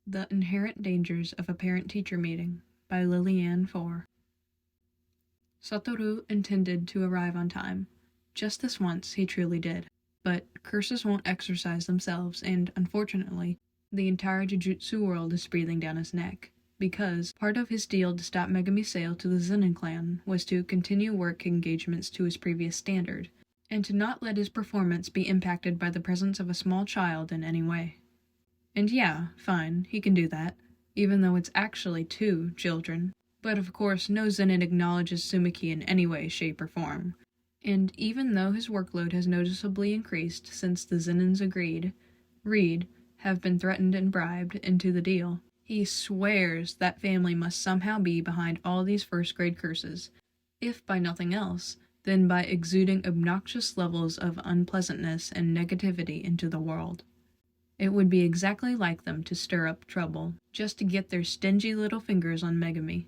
The Inherent Dangers of a Parent-Teacher Meeting by Lillian Four. Satoru intended to arrive on time. Just this once, he truly did. But curses won't exercise themselves, and unfortunately, the entire jujutsu world is breathing down his neck. Because part of his deal to stop Megumi's sale to the Zenin clan was to continue work engagements to his previous standard, and to not let his performance be impacted by the presence of a small child in any way. And yeah, fine, he can do that, even though it's actually 2 children. But of course, no Zenin acknowledges Tsumiki in any way, shape, or form. And even though his workload has noticeably increased since the Zenins have been threatened and bribed into the deal, he swears that family must somehow be behind all these first-grade curses, if by nothing else, then by exuding obnoxious levels of unpleasantness and negativity into the world. It would be exactly like them to stir up trouble, just to get their stingy little fingers on Megumi.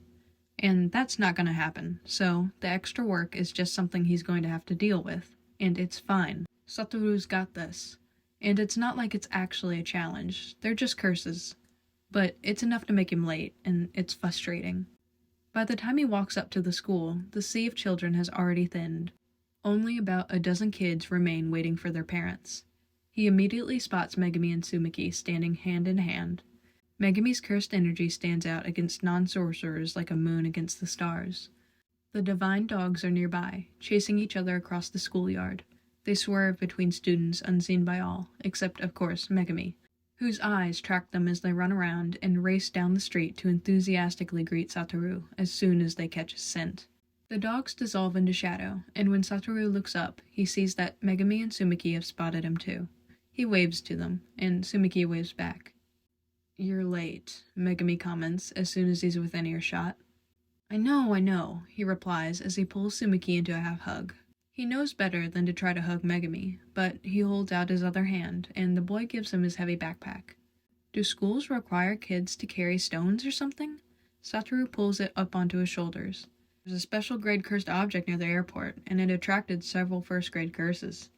And that's not gonna happen, so the extra work is just something he's going to have to deal with. And it's fine. Satoru's got this. And it's not like it's actually a challenge, they're just curses. But it's enough to make him late, and it's frustrating. By the time he walks up to the school, the sea of children has already thinned. Only about a dozen kids remain waiting for their parents. He immediately spots Megumi and Tsumiki standing hand in hand. Megumi's cursed energy stands out against non-sorcerers like a moon against the stars. The divine dogs are nearby, chasing each other across the schoolyard. They swerve between students unseen by all, except, of course, Megumi, whose eyes track them as they run around and race down the street to enthusiastically greet Satoru as soon as they catch his scent. The dogs dissolve into shadow, and when Satoru looks up, he sees that Megumi and Tsumiki have spotted him too. He waves to them, and Tsumiki waves back. "You're late," Megumi comments as soon as he's within earshot. I know, he replies as he pulls Tsumiki into a half-hug. He knows better than to try to hug Megumi, but he holds out his other hand, and the boy gives him his heavy backpack. Do schools require kids to carry stones or something? Satoru pulls it up onto his shoulders. There's a special grade cursed object near the airport, and it attracted several first-grade curses.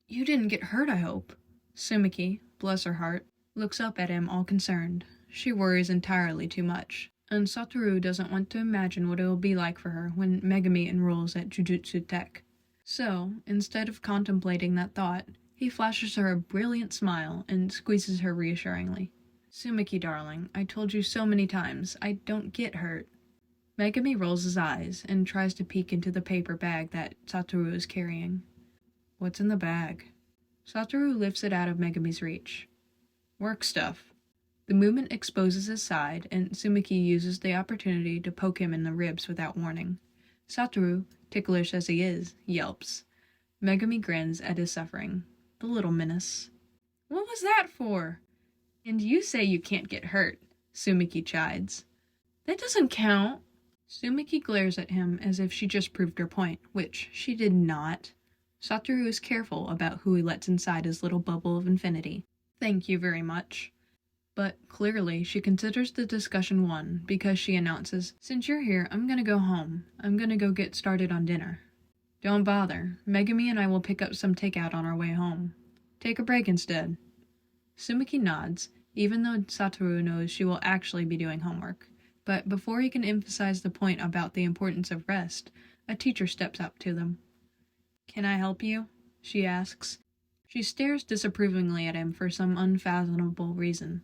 You didn't get hurt, I hope. Tsumiki, bless her heart, looks up at him all concerned. She worries entirely too much, and Satoru doesn't want to imagine what it will be like for her when Megumi enrolls at Jujutsu Tech. So, instead of contemplating that thought, he flashes her a brilliant smile and squeezes her reassuringly. Tsumiki, darling, I told you so many times, I don't get hurt. Megumi rolls his eyes and tries to peek into the paper bag that Satoru is carrying. What's in the bag? Satoru lifts it out of Megumi's reach. Work stuff. The movement exposes his side, and Tsumiki uses the opportunity to poke him in the ribs without warning. Satoru, ticklish as he is, yelps. Megumi grins at his suffering. The little menace. What was that for? And you say you can't get hurt, Tsumiki chides. That doesn't count. Tsumiki glares at him as if she just proved her point, which she did not. Satoru is careful about who he lets inside his little bubble of infinity. Thank you very much. But clearly she considers the discussion won because she announces, Since you're here, I'm gonna go home. I'm gonna go get started on dinner. Don't bother. Megumi and I will pick up some takeout on our way home. Take a break instead. Tsumiki nods, even though Satoru knows she will actually be doing homework. But before he can emphasize the point about the importance of rest, a teacher steps up to them. Can I help you? She asks. She stares disapprovingly at him for some unfathomable reason.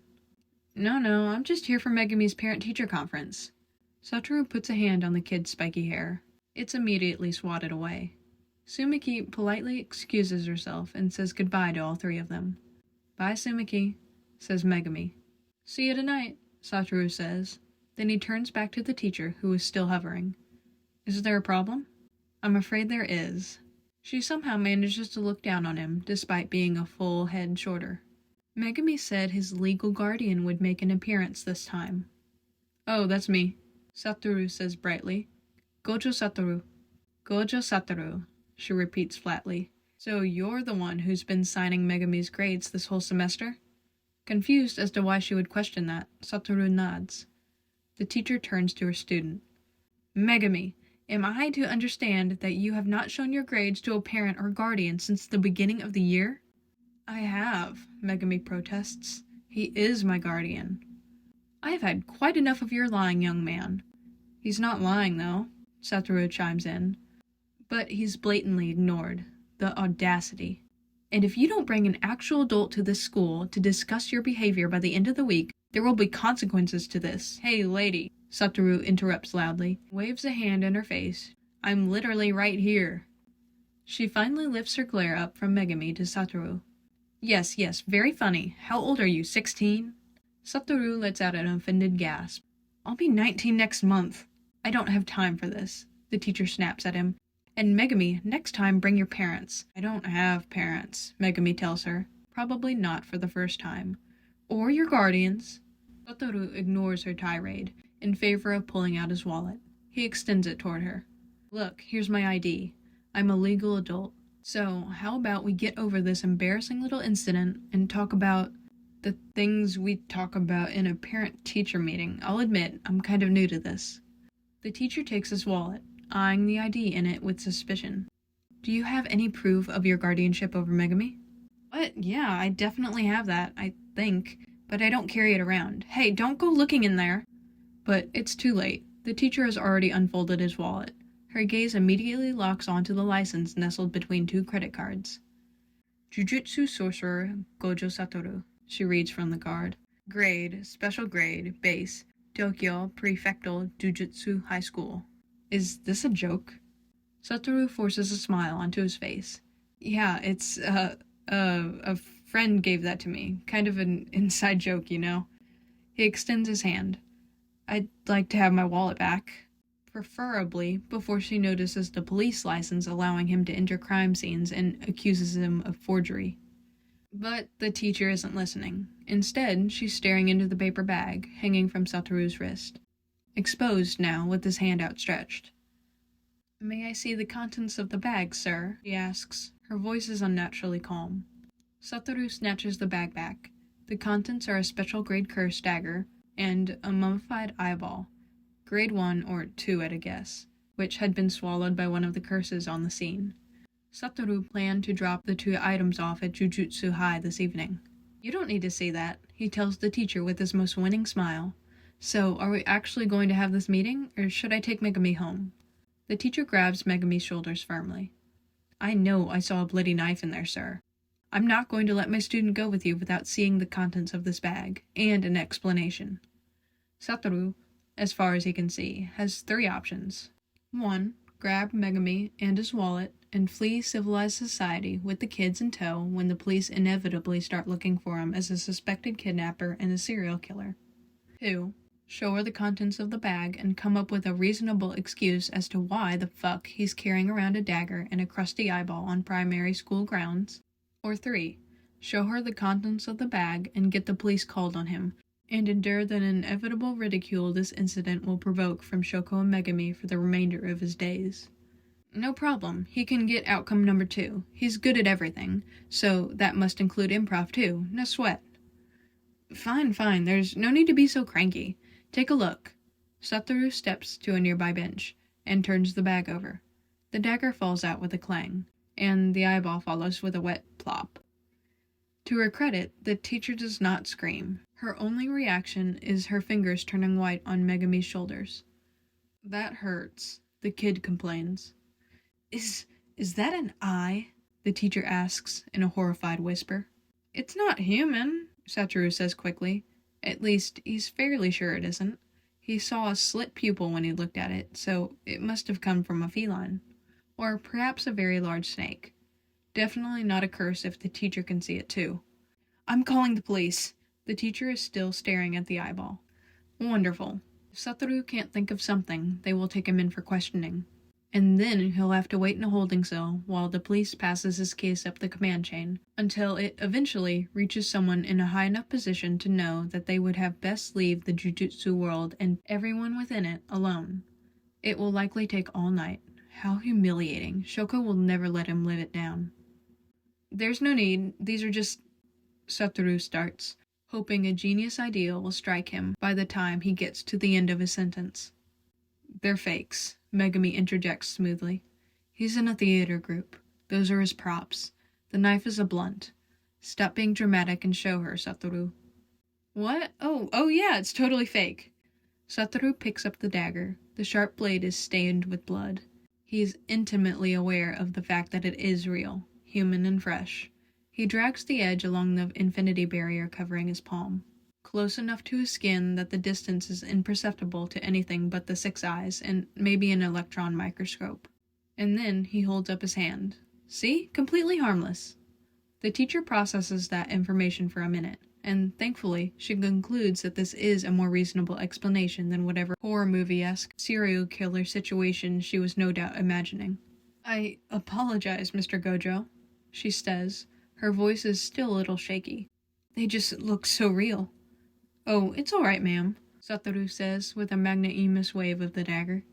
No, I'm just here for Megumi's parent-teacher conference. Satoru puts a hand on the kid's spiky hair. It's immediately swatted away. Tsumiki politely excuses herself and says goodbye to all 3 of them. Bye, Tsumiki, says Megumi. See you tonight, Satoru says. Then he turns back to the teacher, who is still hovering. Is there a problem? I'm afraid there is. She somehow manages to look down on him, despite being a full head shorter. Megumi said his legal guardian would make an appearance this time. Oh, that's me, Satoru says brightly. Gojo Satoru. Gojo Satoru, she repeats flatly. So you're the one who's been signing Megumi's grades this whole semester? Confused as to why she would question that, Satoru nods. The teacher turns to her student. Megumi, am I to understand that you have not shown your grades to a parent or guardian since the beginning of the year? I have, Megumi protests. He is my guardian. I have had quite enough of your lying, young man. He's not lying, though, Satoru chimes in. But he's blatantly ignored. The audacity. And if you don't bring an actual adult to this school to discuss your behavior by the end of the week, there will be consequences to this. Hey, lady, Satoru interrupts loudly, waves a hand in her face. I'm literally right here. She finally lifts her glare up from Megumi to Satoru. Yes, very funny. How old are you, 16? Satoru lets out an offended gasp. I'll be 19 next month. I don't have time for this, the teacher snaps at him. And Megumi, next time bring your parents. I don't have parents, Megumi tells her. Probably not for the first time. Or your guardians. Satoru ignores her tirade, in favor of pulling out his wallet. He extends it toward her. Look, here's my ID. I'm a legal adult. So, how about we get over this embarrassing little incident and talk about the things we talk about in a parent-teacher meeting? I'll admit, I'm kind of new to this. The teacher takes his wallet, eyeing the ID in it with suspicion. Do you have any proof of your guardianship over Megumi? What? Yeah, I definitely have that, I think, but I don't carry it around. Hey, don't go looking in there! But it's too late. The teacher has already unfolded his wallet. Her gaze immediately locks onto the license nestled between 2 credit cards. Jujutsu Sorcerer Gojo Satoru, she reads from the card. Grade, special grade, base, Tokyo Prefectal Jujutsu High School. Is this a joke? Satoru forces a smile onto his face. Yeah, it's, a friend gave that to me. Kind of an inside joke, you know? He extends his hand. I'd like to have my wallet back. Preferably before she notices the police license allowing him to enter crime scenes and accuses him of forgery. But the teacher isn't listening. Instead, she's staring into the paper bag, hanging from Satoru's wrist. Exposed now, with his hand outstretched. May I see the contents of the bag, sir? She asks. Her voice is unnaturally calm. Satoru snatches the bag back. The contents are a special grade curse dagger and a mummified eyeball, grade 1 or 2 at a guess, which had been swallowed by one of the curses on the scene. Satoru planned to drop the 2 items off at Jujutsu High this evening. You don't need to see that, he tells the teacher with his most winning smile. So, are we actually going to have this meeting, or should I take Megumi home? The teacher grabs Megumi's shoulders firmly. I know I saw a bloody knife in there, sir. I'm not going to let my student go with you without seeing the contents of this bag, and an explanation. Satoru, as far as he can see, has 3 options. 1. Grab Megumi and his wallet and flee civilized society with the kids in tow when the police inevitably start looking for him as a suspected kidnapper and a serial killer. 2. Show her the contents of the bag and come up with a reasonable excuse as to why the fuck he's carrying around a dagger and a crusty eyeball on primary school grounds. Or 3. Show her the contents of the bag and get the police called on him, and endure the inevitable ridicule this incident will provoke from Shoko and Megumi for the remainder of his days. No problem, he can get outcome number 2. He's good at everything, so that must include improv too, no sweat. Fine, there's no need to be so cranky. Take a look. Satoru steps to a nearby bench, and turns the bag over. The dagger falls out with a clang, and the eyeball follows with a wet plop. To her credit, the teacher does not scream. Her only reaction is her fingers turning white on Megumi's shoulders. That hurts, the kid complains. Is that an eye? The teacher asks in a horrified whisper. It's not human, Satoru says quickly. At least, he's fairly sure it isn't. He saw a slit pupil when he looked at it, so it must have come from a feline. Or perhaps a very large snake. Definitely not a curse if the teacher can see it too. I'm calling the police. The teacher is still staring at the eyeball. Wonderful. If Satoru can't think of something, they will take him in for questioning. And then he'll have to wait in a holding cell while the police passes his case up the command chain, until it eventually reaches someone in a high enough position to know that they would have best leave the jujutsu world and everyone within it alone. It will likely take all night. How humiliating. Shoko will never let him live it down. There's no need. These are just... Satoru starts, hoping a genius idea will strike him by the time he gets to the end of his sentence. They're fakes, Megumi interjects smoothly. He's in a theater group. Those are his props. The knife is a blunt. Stop being dramatic and show her, Satoru. What? Oh yeah, it's totally fake. Satoru picks up the dagger. The sharp blade is stained with blood. He is intimately aware of the fact that it is real, human and fresh. He drags the edge along the infinity barrier covering his palm, close enough to his skin that the distance is imperceptible to anything but the six eyes and maybe an electron microscope. And then he holds up his hand. See? Completely harmless. The teacher processes that information for a minute, and thankfully, she concludes that this is a more reasonable explanation than whatever horror movie-esque serial killer situation she was no doubt imagining. I apologize, Mr. Gojo, she says. Her voice is still a little shaky. They just look so real. Oh, it's alright, ma'am, Satoru says with a magnanimous wave of the dagger.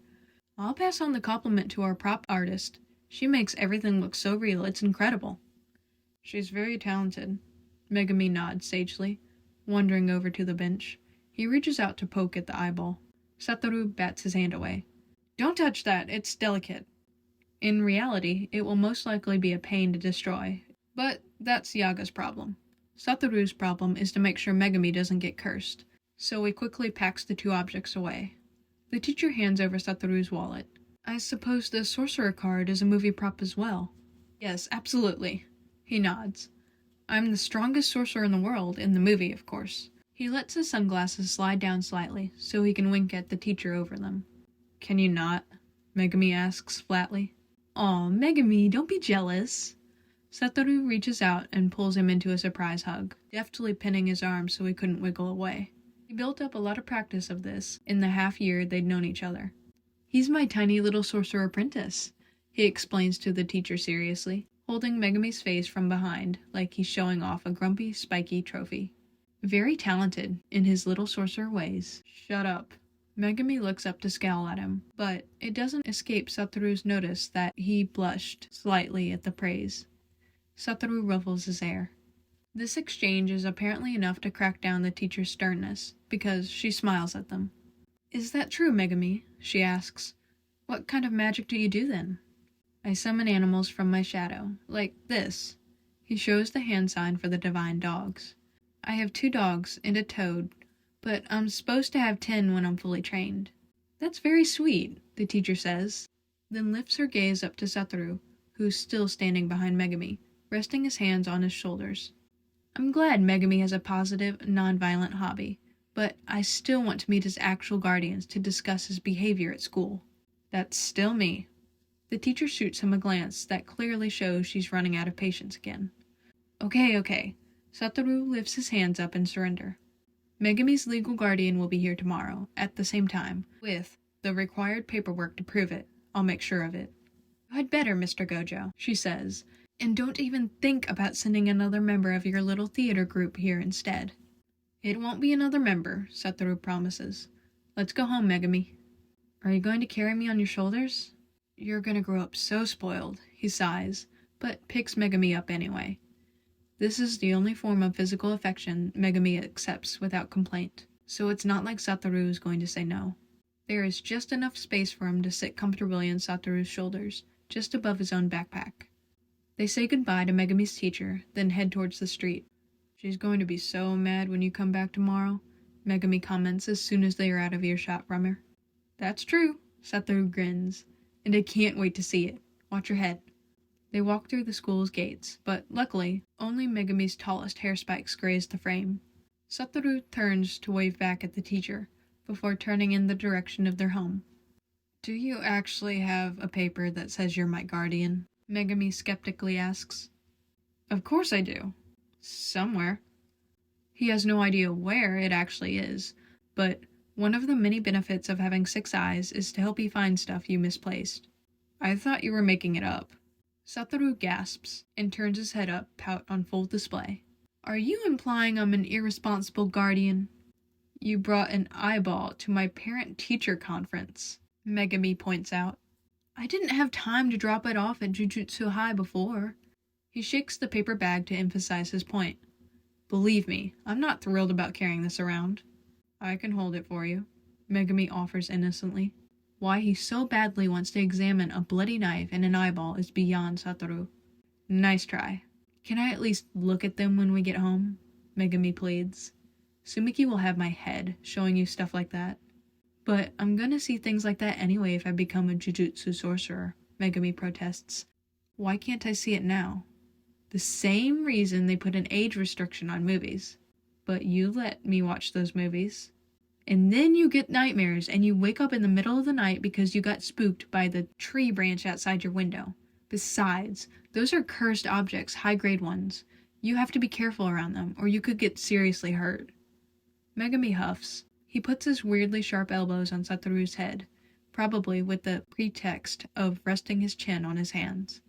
I'll pass on the compliment to our prop artist. She makes everything look so real, it's incredible. She's very talented. Megumi nods sagely, wandering over to the bench. He reaches out to poke at the eyeball. Satoru bats his hand away. Don't touch that, it's delicate. In reality, it will most likely be a pain to destroy, but that's Yaga's problem. Satoru's problem is to make sure Megumi doesn't get cursed, so he quickly packs the two objects away. The teacher hands over Satoru's wallet. I suppose the sorcerer card is a movie prop as well. Yes, absolutely. He nods. I'm the strongest sorcerer in the world, in the movie, of course. He lets his sunglasses slide down slightly, so he can wink at the teacher over them. Can you not? Megumi asks flatly. Aw, Megumi, don't be jealous. Satoru reaches out and pulls him into a surprise hug, deftly pinning his arm so he couldn't wiggle away. He built up a lot of practice of this in the half-year they'd known each other. He's my tiny little sorcerer apprentice, he explains to the teacher seriously, holding Megumi's face from behind like he's showing off a grumpy, spiky trophy. Very talented in his little sorcerer ways. Shut up. Megumi looks up to scowl at him, but it doesn't escape Satoru's notice that he blushed slightly at the praise. Satoru ruffles his hair. This exchange is apparently enough to crack down the teacher's sternness, because she smiles at them. Is that true, Megumi? She asks. What kind of magic do you do then? I summon animals from my shadow, like this. He shows the hand sign for the divine dogs. I have 2 dogs and a toad, but I'm supposed to have 10 when I'm fully trained. That's very sweet, the teacher says, then lifts her gaze up to Satoru, who's still standing behind Megumi, resting his hands on his shoulders. I'm glad Megumi has a positive, non-violent hobby, but I still want to meet his actual guardians to discuss his behavior at school. That's still me. The teacher shoots him a glance that clearly shows she's running out of patience again. Okay. Satoru lifts his hands up in surrender. Megumi's legal guardian will be here tomorrow, at the same time, with the required paperwork to prove it. I'll make sure of it. I'd better, Mr. Gojo, she says, and don't even think about sending another member of your little theater group here instead. It won't be another member, Satoru promises. Let's go home, Megumi. Are you going to carry me on your shoulders? You're going to grow up so spoiled, he sighs, but picks Megumi up anyway. This is the only form of physical affection Megumi accepts without complaint, so it's not like Satoru is going to say no. There is just enough space for him to sit comfortably on Satoru's shoulders, just above his own backpack. They say goodbye to Megumi's teacher, then head towards the street. She's going to be so mad when you come back tomorrow, Megumi comments as soon as they are out of earshot from her. That's true, Satoru grins, and I can't wait to see it. Watch your head. They walk through the school's gates, but luckily, only Megumi's tallest hair spikes graze the frame. Satoru turns to wave back at the teacher, before turning in the direction of their home. Do you actually have a paper that says you're my guardian? Megumi skeptically asks. Of course I do. Somewhere. He has no idea where it actually is, but one of the many benefits of having 6 eyes is to help you find stuff you misplaced. I thought you were making it up. Satoru gasps and turns his head up, pout on full display. Are you implying I'm an irresponsible guardian? You brought an eyeball to my parent-teacher conference, Megumi points out. I didn't have time to drop it off at Jujutsu High before. He shakes the paper bag to emphasize his point. Believe me, I'm not thrilled about carrying this around. I can hold it for you, Megumi offers innocently. Why he so badly wants to examine a bloody knife and an eyeball is beyond Satoru. Nice try. Can I at least look at them when we get home? Megumi pleads. Sumiki will have my head showing you stuff like that. But I'm gonna see things like that anyway if I become a jujutsu sorcerer, Megumi protests. Why can't I see it now? The same reason they put an age restriction on movies. But you let me watch those movies. And then you get nightmares and you wake up in the middle of the night because you got spooked by the tree branch outside your window. Besides, those are cursed objects, high-grade ones. You have to be careful around them, or you could get seriously hurt. Megumi huffs. He puts his weirdly sharp elbows on Satoru's head, probably with the pretext of resting his chin on his hands.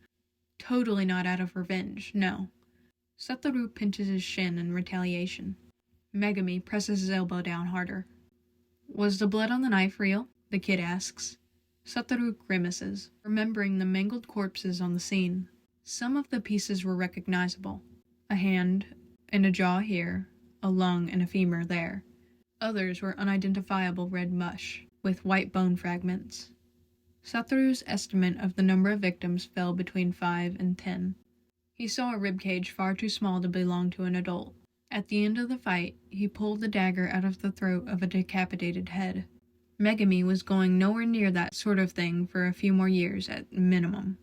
Totally not out of revenge, no. Satoru pinches his shin in retaliation. Megumi presses his elbow down harder. Was the blood on the knife real? The kid asks. Satoru grimaces, remembering the mangled corpses on the scene. Some of the pieces were recognizable. A hand and a jaw here, a lung and a femur there. Others were unidentifiable red mush, with white bone fragments. Satoru's estimate of the number of victims fell between 5 and 10. He saw a ribcage far too small to belong to an adult. At the end of the fight, he pulled the dagger out of the throat of a decapitated head. Megumi was going nowhere near that sort of thing for a few more years at minimum.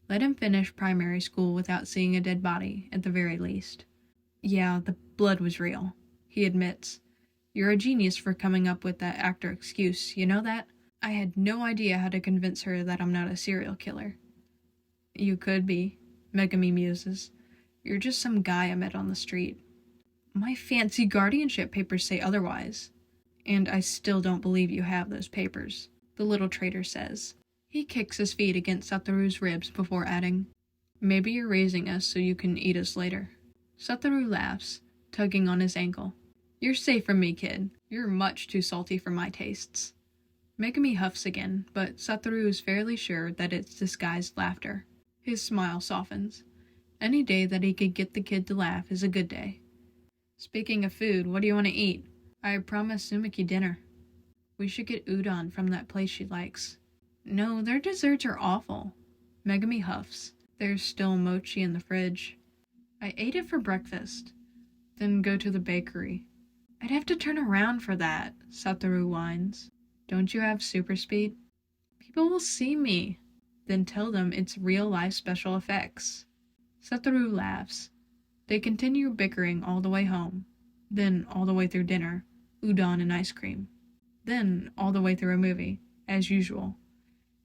Let him finish primary school without seeing a dead body, at the very least. Yeah, the blood was real, he admits. You're a genius for coming up with that actor excuse, you know that? I had no idea how to convince her that I'm not a serial killer. You could be, Megumi muses. You're just some guy I met on the street. My fancy guardianship papers say otherwise. And I still don't believe you have those papers, the little traitor says. He kicks his feet against Satoru's ribs before adding, Maybe you're raising us so you can eat us later. Satoru laughs, tugging on his ankle. You're safe from me, kid. You're much too salty for my tastes. Megumi huffs again, but Satoru is fairly sure that it's disguised laughter. His smile softens. Any day that he could get the kid to laugh is a good day. Speaking of food, what do you want to eat? I promised Sumiki dinner. We should get udon from that place she likes. No, their desserts are awful. Megumi huffs. There's still mochi in the fridge. I ate it for breakfast. Then go to the bakery. I'd have to turn around for that, Satoru whines. Don't you have super speed? People will see me. Then tell them it's real-life special effects. Satoru laughs. They continue bickering all the way home. Then all the way through dinner, udon and ice cream. Then all the way through a movie, as usual.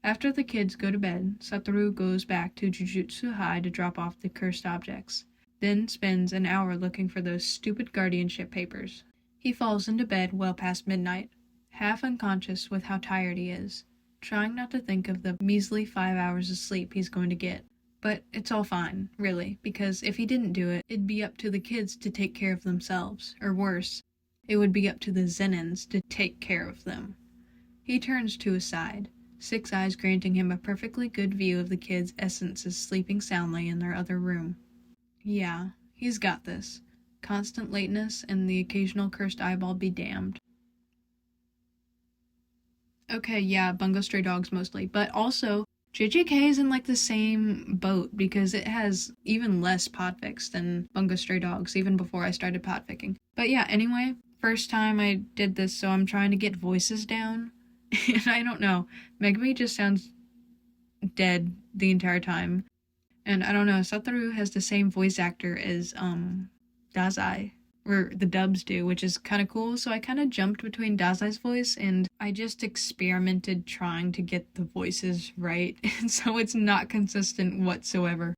After the kids go to bed, Satoru goes back to Jujutsu High to drop off the cursed objects. Then spends an hour looking for those stupid guardianship papers. He falls into bed well past midnight, half unconscious with how tired he is, trying not to think of the measly 5 hours of sleep he's going to get. But it's all fine, really, because if he didn't do it, it'd be up to the kids to take care of themselves, or worse, it would be up to the Zenins to take care of them. He turns to his side, 6 eyes granting him a perfectly good view of the kids' essences sleeping soundly in their other room. Yeah, he's got this. Constant lateness and the occasional cursed eyeball be damned. Okay, yeah, Bungo Stray Dogs mostly, but also JJK is in like the same boat because it has even less podfics than Bungo Stray Dogs, even before I started podficking. But yeah, anyway, first time I did this, so I'm trying to get voices down. And I don't know, Megumi just sounds dead the entire time. And I don't know, Satoru has the same voice actor as, Dazai, or the dubs do, which is kind of cool, so I kind of jumped between Dazai's voice, and I just experimented trying to get the voices right, and so it's not consistent whatsoever.